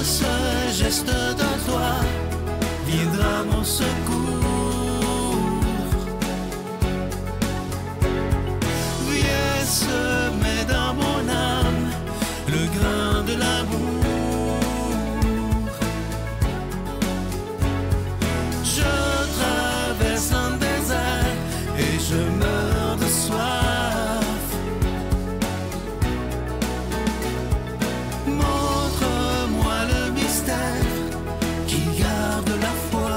ce geste de toi viendra mon secours. Viens semer dans mon âme le grain de l'amour. Je traverse un désert et je meurs de soif. Montre-moi le mystère qui garde la foi.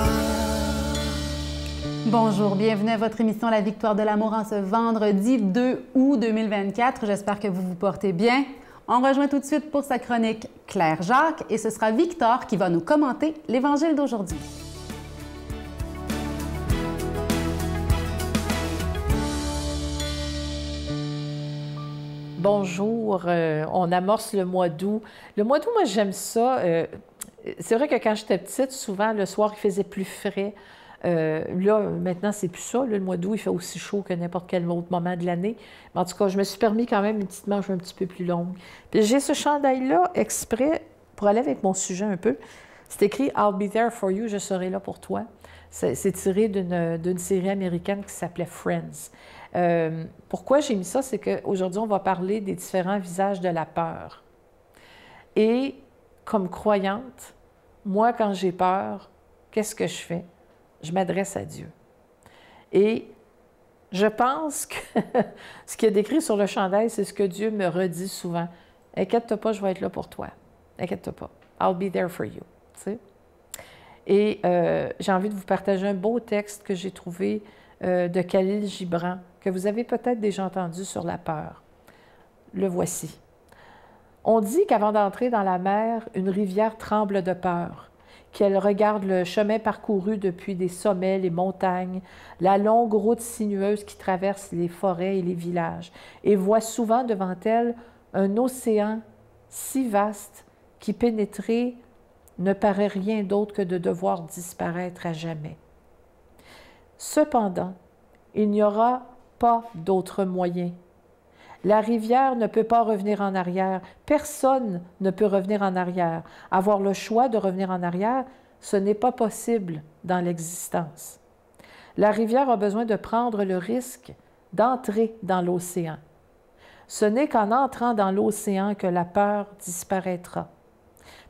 Bonjour, bienvenue à votre émission La Victoire de l'amour en ce vendredi 2 août 2024. J'espère que vous vous portez bien. On rejoint tout de suite pour sa chronique Claire Jacques et ce sera Victor qui va nous commenter l'Évangile d'aujourd'hui. Bonjour, on amorce le mois d'août. Le mois d'août, moi, j'aime ça. C'est vrai que quand j'étais petite, souvent, le soir, il faisait plus frais. Là, maintenant, c'est plus ça. Là, le mois d'août, il fait aussi chaud que n'importe quel autre moment de l'année. Mais en tout cas, je me suis permis quand même une petite manche un petit peu plus longue. Puis j'ai ce chandail-là exprès pour aller avec mon sujet un peu. C'est écrit « I'll be there for you », « Je serai là pour toi ». C'est tiré d'une série américaine qui s'appelait « Friends ». Pourquoi j'ai mis ça? C'est qu'aujourd'hui, on va parler des différents visages de la peur. Et comme croyante, moi, quand j'ai peur, qu'est-ce que je fais? Je m'adresse à Dieu. Et je pense que ce qui est décrit sur le chandail, c'est ce que Dieu me redit souvent. « Inquiète-toi pas, je vais être là pour toi. Inquiète-toi pas. I'll be there for you. » Tu sais? Et j'ai envie de vous partager un beau texte que j'ai trouvé de Khalil Gibran, que vous avez peut-être déjà entendu sur la peur. Le voici. « On dit qu'avant d'entrer dans la mer, une rivière tremble de peur, qu'elle regarde le chemin parcouru depuis des sommets, les montagnes, la longue route sinueuse qui traverse les forêts et les villages, et voit souvent devant elle un océan si vaste qui pénétrer ne paraît rien d'autre que de devoir disparaître à jamais. Cependant, il n'y aura pas d'autre moyen. La rivière ne peut pas revenir en arrière. Personne ne peut revenir en arrière. Avoir le choix de revenir en arrière, ce n'est pas possible dans l'existence. La rivière a besoin de prendre le risque d'entrer dans l'océan. Ce n'est qu'en entrant dans l'océan que la peur disparaîtra.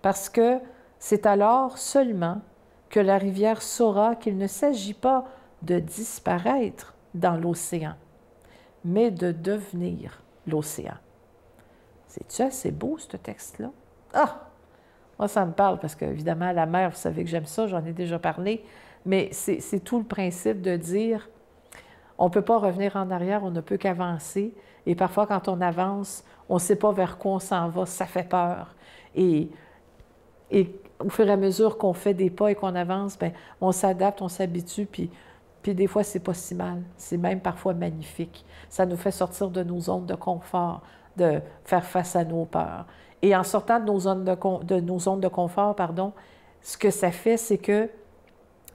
Parce que c'est alors seulement que la rivière saura qu'il ne s'agit pas de disparaître dans l'océan, mais de devenir l'océan. C'est-tu assez beau, ce texte-là? Ah! Moi, ça me parle parce qu'évidemment, la mer, vous savez que j'aime ça, j'en ai déjà parlé, mais c'est tout le principe de dire on ne peut pas revenir en arrière, on ne peut qu'avancer. Et parfois, quand on avance, on ne sait pas vers quoi on s'en va, ça fait peur. Et au fur et à mesure qu'on fait des pas et qu'on avance, bien, on s'adapte, on s'habitue, puis des fois, c'est pas si mal. C'est même parfois magnifique. Ça nous fait sortir de nos zones de confort, de faire face à nos peurs. Et en sortant de nos zones de confort, ce que ça fait, c'est que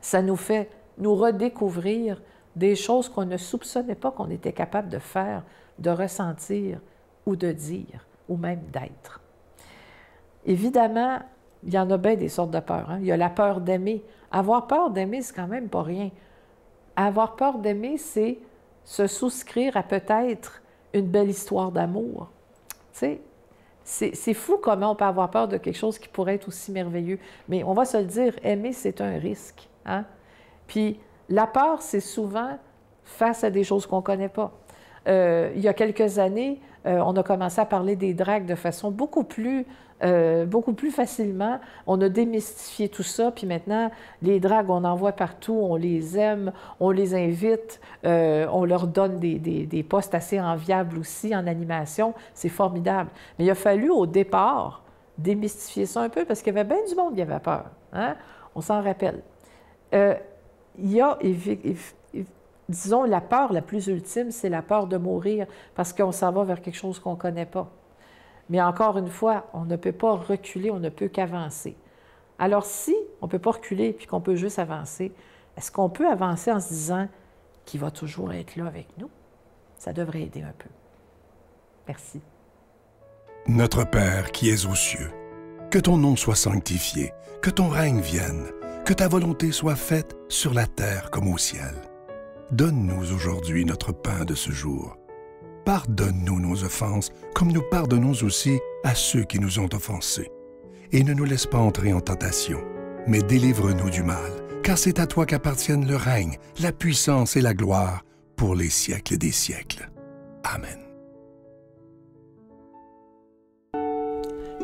ça nous fait nous redécouvrir des choses qu'on ne soupçonnait pas qu'on était capable de faire, de ressentir ou de dire, ou même d'être. Évidemment, il y en a bien des sortes de peurs. Hein? Il y a la peur d'aimer. Avoir peur d'aimer, c'est quand même pas rien. Avoir peur d'aimer, c'est se souscrire à peut-être une belle histoire d'amour. Tu sais, c'est fou comment on peut avoir peur de quelque chose qui pourrait être aussi merveilleux. Mais on va se le dire, aimer, c'est un risque. Hein? Puis la peur, c'est souvent face à des choses qu'on ne connaît pas. Il y a quelques années, on a commencé à parler des dragues de façon beaucoup plus facilement. On a démystifié tout ça, puis maintenant, les dragues, on en voit partout, on les aime, on les invite, on leur donne des postes assez enviables aussi en animation. C'est formidable. Mais il a fallu, au départ, démystifier ça un peu, parce qu'il y avait bien du monde qui avait peur. Hein? On s'en rappelle. Il y a, disons, la peur la plus ultime, c'est la peur de mourir, parce qu'on s'en va vers quelque chose qu'on ne connaît pas. Mais encore une fois, on ne peut pas reculer, on ne peut qu'avancer. Alors si on ne peut pas reculer puis qu'on peut juste avancer, est-ce qu'on peut avancer en se disant qu'il va toujours être là avec nous? Ça devrait aider un peu. Merci. Notre Père qui es aux cieux, Que ton nom soit sanctifié, que ton règne vienne, que ta volonté soit faite sur la terre comme au ciel. Donne-nous aujourd'hui notre pain de ce jour. Pardonne-nous nos offenses, comme nous pardonnons aussi à ceux qui nous ont offensés. Et ne nous laisse pas entrer en tentation, mais délivre-nous du mal, car c'est à toi qu'appartiennent le règne, la puissance et la gloire pour les siècles des siècles. Amen.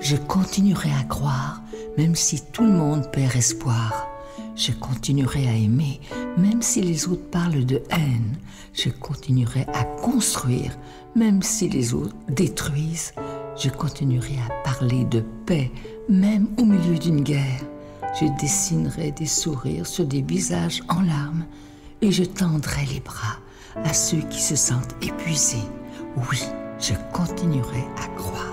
Je continuerai à croire, même si tout le monde perd espoir. Je continuerai à aimer, même si les autres parlent de haine. Je continuerai à construire, même si les autres détruisent. Je continuerai à parler de paix, même au milieu d'une guerre. Je dessinerai des sourires sur des visages en larmes et je tendrai les bras à ceux qui se sentent épuisés. Oui, je continuerai à croire.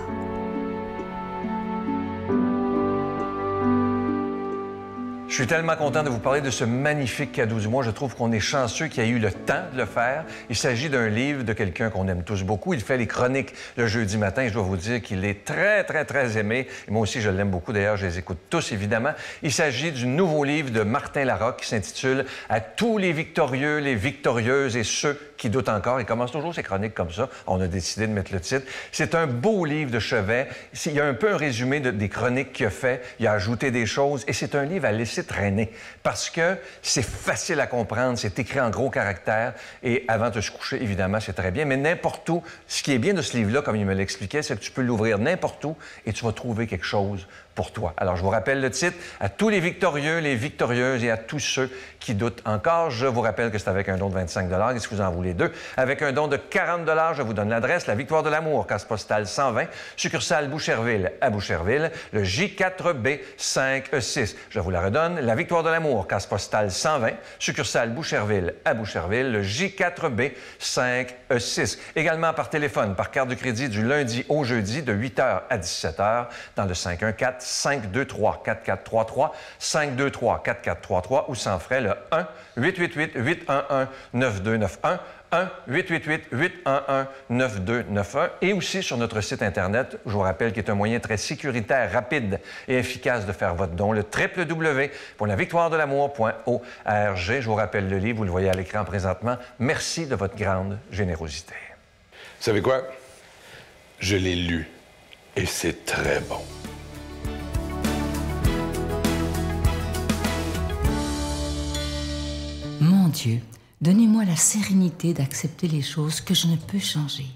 Je suis tellement content de vous parler de ce magnifique cadeau du mois. Je trouve qu'on est chanceux qu'il y ait eu le temps de le faire. Il s'agit d'un livre de quelqu'un qu'on aime tous beaucoup. Il fait les chroniques le jeudi matin. Je dois vous dire qu'il est très, très, très aimé. Et moi aussi, je l'aime beaucoup. D'ailleurs, je les écoute tous, évidemment. Il s'agit du nouveau livre de Martin Larocque qui s'intitule « À tous les victorieux, les victorieuses et ceux qui doutent encore ». Il commence toujours ses chroniques comme ça. On a décidé de mettre le titre. C'est un beau livre de chevet. Il y a un peu un résumé des chroniques qu'il a fait. Il a ajouté des choses. Et c'est un livre à laisser traîner parce que c'est facile à comprendre, c'est écrit en gros caractères et avant de se coucher, évidemment, c'est très bien, mais n'importe où, ce qui est bien de ce livre-là, comme il me l'expliquait, c'est que tu peux l'ouvrir n'importe où et tu vas trouver quelque chose pour toi. Alors, je vous rappelle le titre, « À tous les victorieux, les victorieuses et à tous ceux qui doutent encore ». Je vous rappelle que c'est avec un don de 25 $, et si vous en voulez deux, avec un don de 40 $, je vous donne l'adresse, la Victoire de l'Amour, case postale 120, succursale Boucherville à Boucherville, le J4B 5E6. Je vous la redonne, la Victoire de l'Amour, case postale 120, succursale Boucherville à Boucherville, le J4B 5E6. Également par téléphone, par carte de crédit du lundi au jeudi de 8h à 17h dans le 514-523-4433, 523-4433 ou sans frais le 1-888-811-9291, 1-888-811-9291 et aussi sur notre site Internet, je vous rappelle, qui est un moyen très sécuritaire, rapide et efficace de faire votre don, le www.lavictoiredelamour.org. Je vous rappelle le livre, vous le voyez à l'écran présentement. Merci de votre grande générosité. Vous savez quoi? Je l'ai lu et c'est très bon. Mon Dieu, donnez-moi la sérénité d'accepter les choses que je ne peux changer,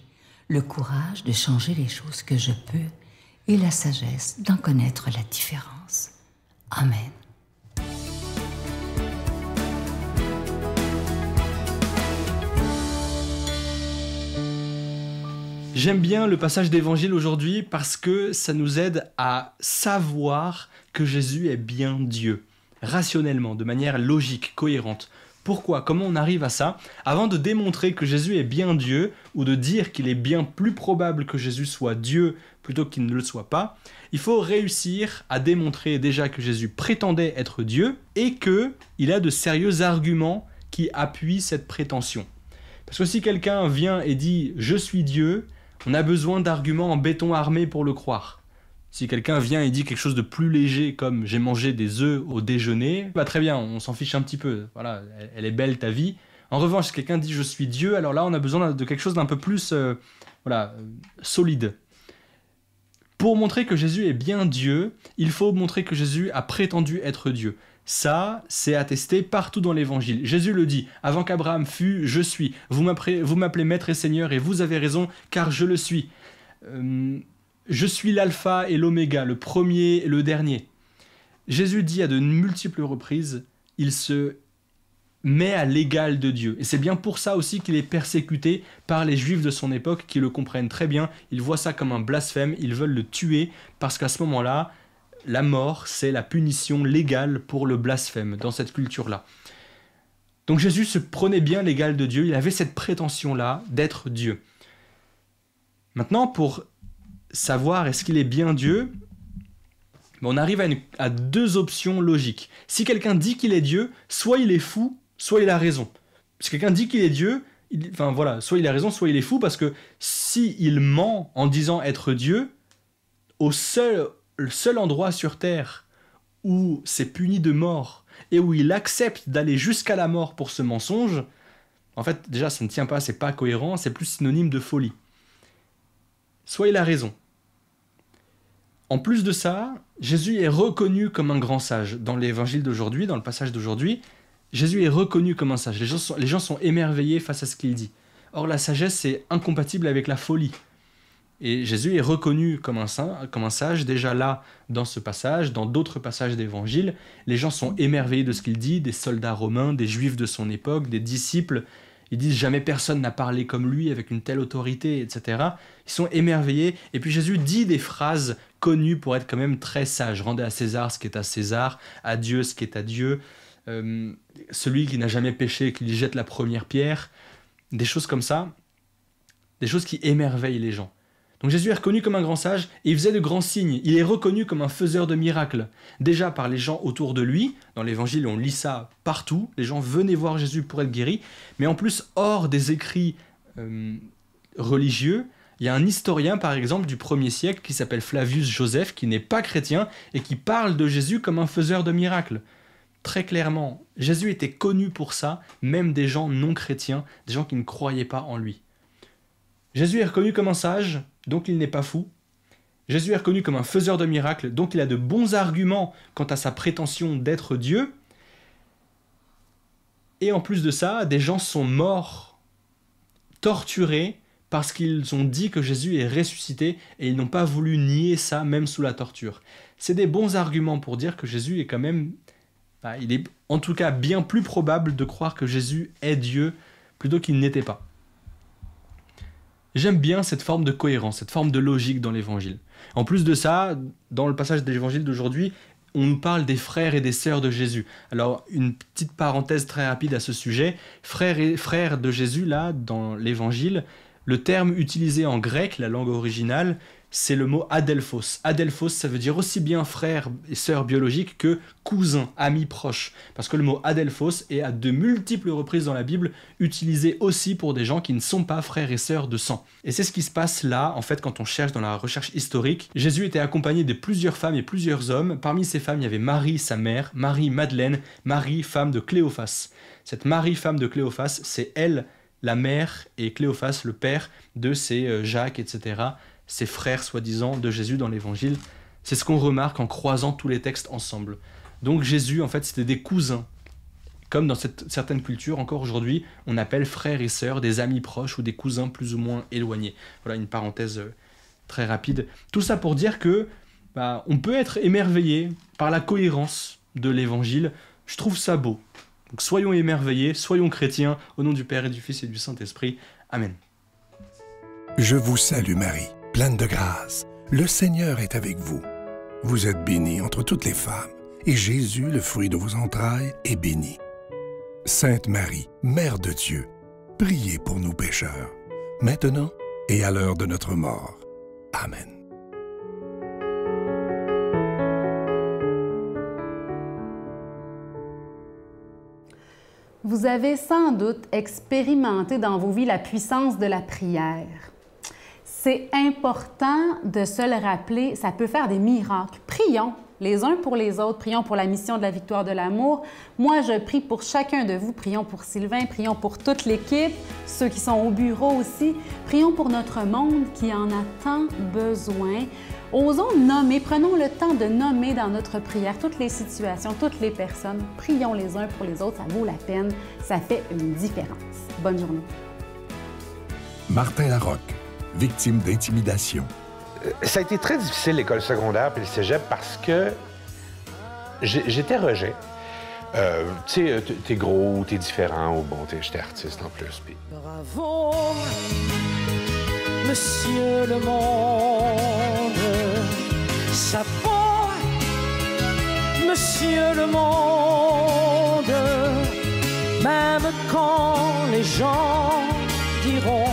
le courage de changer les choses que je peux et la sagesse d'en connaître la différence. Amen. J'aime bien le passage d'Évangile aujourd'hui parce que ça nous aide à savoir que Jésus est bien Dieu, rationnellement, de manière logique, cohérente. Pourquoi? Comment on arrive à ça? Avant de démontrer que Jésus est bien Dieu, ou de dire qu'il est bien plus probable que Jésus soit Dieu plutôt qu'il ne le soit pas, il faut réussir à démontrer déjà que Jésus prétendait être Dieu et qu'il a de sérieux arguments qui appuient cette prétention. Parce que si quelqu'un vient et dit « je suis Dieu », on a besoin d'arguments en béton armé pour le croire. Si quelqu'un vient et dit quelque chose de plus léger comme « j'ai mangé des œufs au déjeuner », bah très bien, on s'en fiche un petit peu. Voilà, elle est belle ta vie. En revanche, si quelqu'un dit « je suis Dieu », alors là, on a besoin de quelque chose d'un peu plus solide. Pour montrer que Jésus est bien Dieu, il faut montrer que Jésus a prétendu être Dieu. Ça, c'est attesté partout dans l'Évangile. Jésus le dit, « Avant qu'Abraham fût, je suis. Vous m'appelez Maître et Seigneur, et vous avez raison, car je le suis. Je suis l'alpha et l'oméga, le premier et le dernier. » Jésus dit à de multiples reprises, il se met à l'égal de Dieu. Et c'est bien pour ça aussi qu'il est persécuté par les Juifs de son époque qui le comprennent très bien. Ils voient ça comme un blasphème, ils veulent le tuer parce qu'à ce moment-là, la mort, c'est la punition légale pour le blasphème dans cette culture-là. Donc Jésus se prenait bien l'égal de Dieu, il avait cette prétention-là d'être Dieu. Maintenant, pour savoir est-ce qu'il est bien Dieu, on arrive à deux options logiques. Si quelqu'un dit qu'il est Dieu, soit il est fou, soit il a raison. Si quelqu'un dit qu'il est Dieu, soit il a raison, soit il est fou, parce que s'il ment en disant être Dieu, au seul le seul endroit sur terre où c'est puni de mort et où il accepte d'aller jusqu'à la mort pour ce mensonge, en fait, déjà, ça ne tient pas, c'est pas cohérent, c'est plus synonyme de folie. Soit il a raison. En plus de ça, Jésus est reconnu comme un grand sage. Dans l'évangile d'aujourd'hui, dans le passage d'aujourd'hui, Jésus est reconnu comme un sage. Les gens sont émerveillés face à ce qu'il dit. Or, la sagesse, c'est incompatible avec la folie. Et Jésus est reconnu comme un sage, déjà là, dans ce passage, dans d'autres passages d'évangile. Les gens sont émerveillés de ce qu'il dit, des soldats romains, des juifs de son époque, des disciples. Ils disent « jamais personne n'a parlé comme lui, avec une telle autorité, etc. » Ils sont émerveillés. Et puis Jésus dit des phrases connues pour être quand même très sage. « Rendez à César ce qui est à César, à Dieu ce qui est à Dieu. Celui qui n'a jamais péché, qu'il y jette la première pierre. » Des choses comme ça, des choses qui émerveillent les gens. Donc Jésus est reconnu comme un grand sage et il faisait de grands signes. Il est reconnu comme un faiseur de miracles. Déjà par les gens autour de lui. Dans l'évangile, on lit ça partout. Les gens venaient voir Jésus pour être guéris. Mais en plus, hors des écrits religieux, il y a un historien, par exemple, du 1er siècle qui s'appelle Flavius Joseph, qui n'est pas chrétien et qui parle de Jésus comme un faiseur de miracles. Très clairement, Jésus était connu pour ça, même des gens non chrétiens, des gens qui ne croyaient pas en lui. Jésus est reconnu comme un sage, donc il n'est pas fou. Jésus est reconnu comme un faiseur de miracles, donc il a de bons arguments quant à sa prétention d'être Dieu. Et en plus de ça, des gens sont morts, torturés, parce qu'ils ont dit que Jésus est ressuscité et ils n'ont pas voulu nier ça, même sous la torture. C'est des bons arguments pour dire que Jésus est quand même... il est en tout cas bien plus probable de croire que Jésus est Dieu plutôt qu'il n'était pas. J'aime bien cette forme de cohérence, cette forme de logique dans l'évangile. En plus de ça, dans le passage de l'évangile d'aujourd'hui, on nous parle des frères et des sœurs de Jésus. Alors, une petite parenthèse très rapide à ce sujet. Frères de Jésus, là, dans l'évangile, le terme utilisé en grec, la langue originale, c'est le mot adelphos. Adelphos, ça veut dire aussi bien frère et sœur biologique que cousin, ami proche. Parce que le mot adelphos est à de multiples reprises dans la Bible utilisé aussi pour des gens qui ne sont pas frères et sœurs de sang. Et c'est ce qui se passe là, en fait, quand on cherche dans la recherche historique. Jésus était accompagné de plusieurs femmes et plusieurs hommes. Parmi ces femmes, il y avait Marie, sa mère, Marie, Madeleine, Marie, femme de Cléophas. Cette Marie, femme de Cléophas, c'est elle, la mère, et Cléophas, le père de ces Jacques, etc., ces frères soi-disant de Jésus dans l'évangile. C'est ce qu'on remarque en croisant tous les textes ensemble. Donc Jésus, en fait, c'était des cousins. Comme dans certaines cultures, encore aujourd'hui, on appelle frères et sœurs des amis proches ou des cousins plus ou moins éloignés. Voilà une parenthèse très rapide. Tout ça pour dire que on peut être émerveillé par la cohérence de l'évangile. Je trouve ça beau. Donc soyons émerveillés, soyons chrétiens, au nom du Père et du Fils et du Saint-Esprit. Amen. Je vous salue Marie, pleine de grâce. Le Seigneur est avec vous. Vous êtes bénie entre toutes les femmes, et Jésus, le fruit de vos entrailles, est béni. Sainte Marie, Mère de Dieu, priez pour nous pécheurs, maintenant et à l'heure de notre mort. Amen. Vous avez sans doute expérimenté dans vos vies la puissance de la prière. C'est important de se le rappeler, ça peut faire des miracles. Prions les uns pour les autres, prions pour la mission de la victoire de l'amour. Moi, je prie pour chacun de vous, prions pour Sylvain, prions pour toute l'équipe, ceux qui sont au bureau aussi. Prions pour notre monde qui en a tant besoin. Osons nommer, prenons le temps de nommer dans notre prière toutes les situations, toutes les personnes. Prions les uns pour les autres, ça vaut la peine, ça fait une différence. Bonne journée. Martin Larocque, victime d'intimidation. Ça a été très difficile, l'école secondaire puis le cégep, parce que j'étais rejet. Tu sais, t'es gros, t'es différent, ou bon, j'étais artiste en plus. Puis... Bravo, monsieur le monde, ça va, monsieur le monde, même quand les gens diront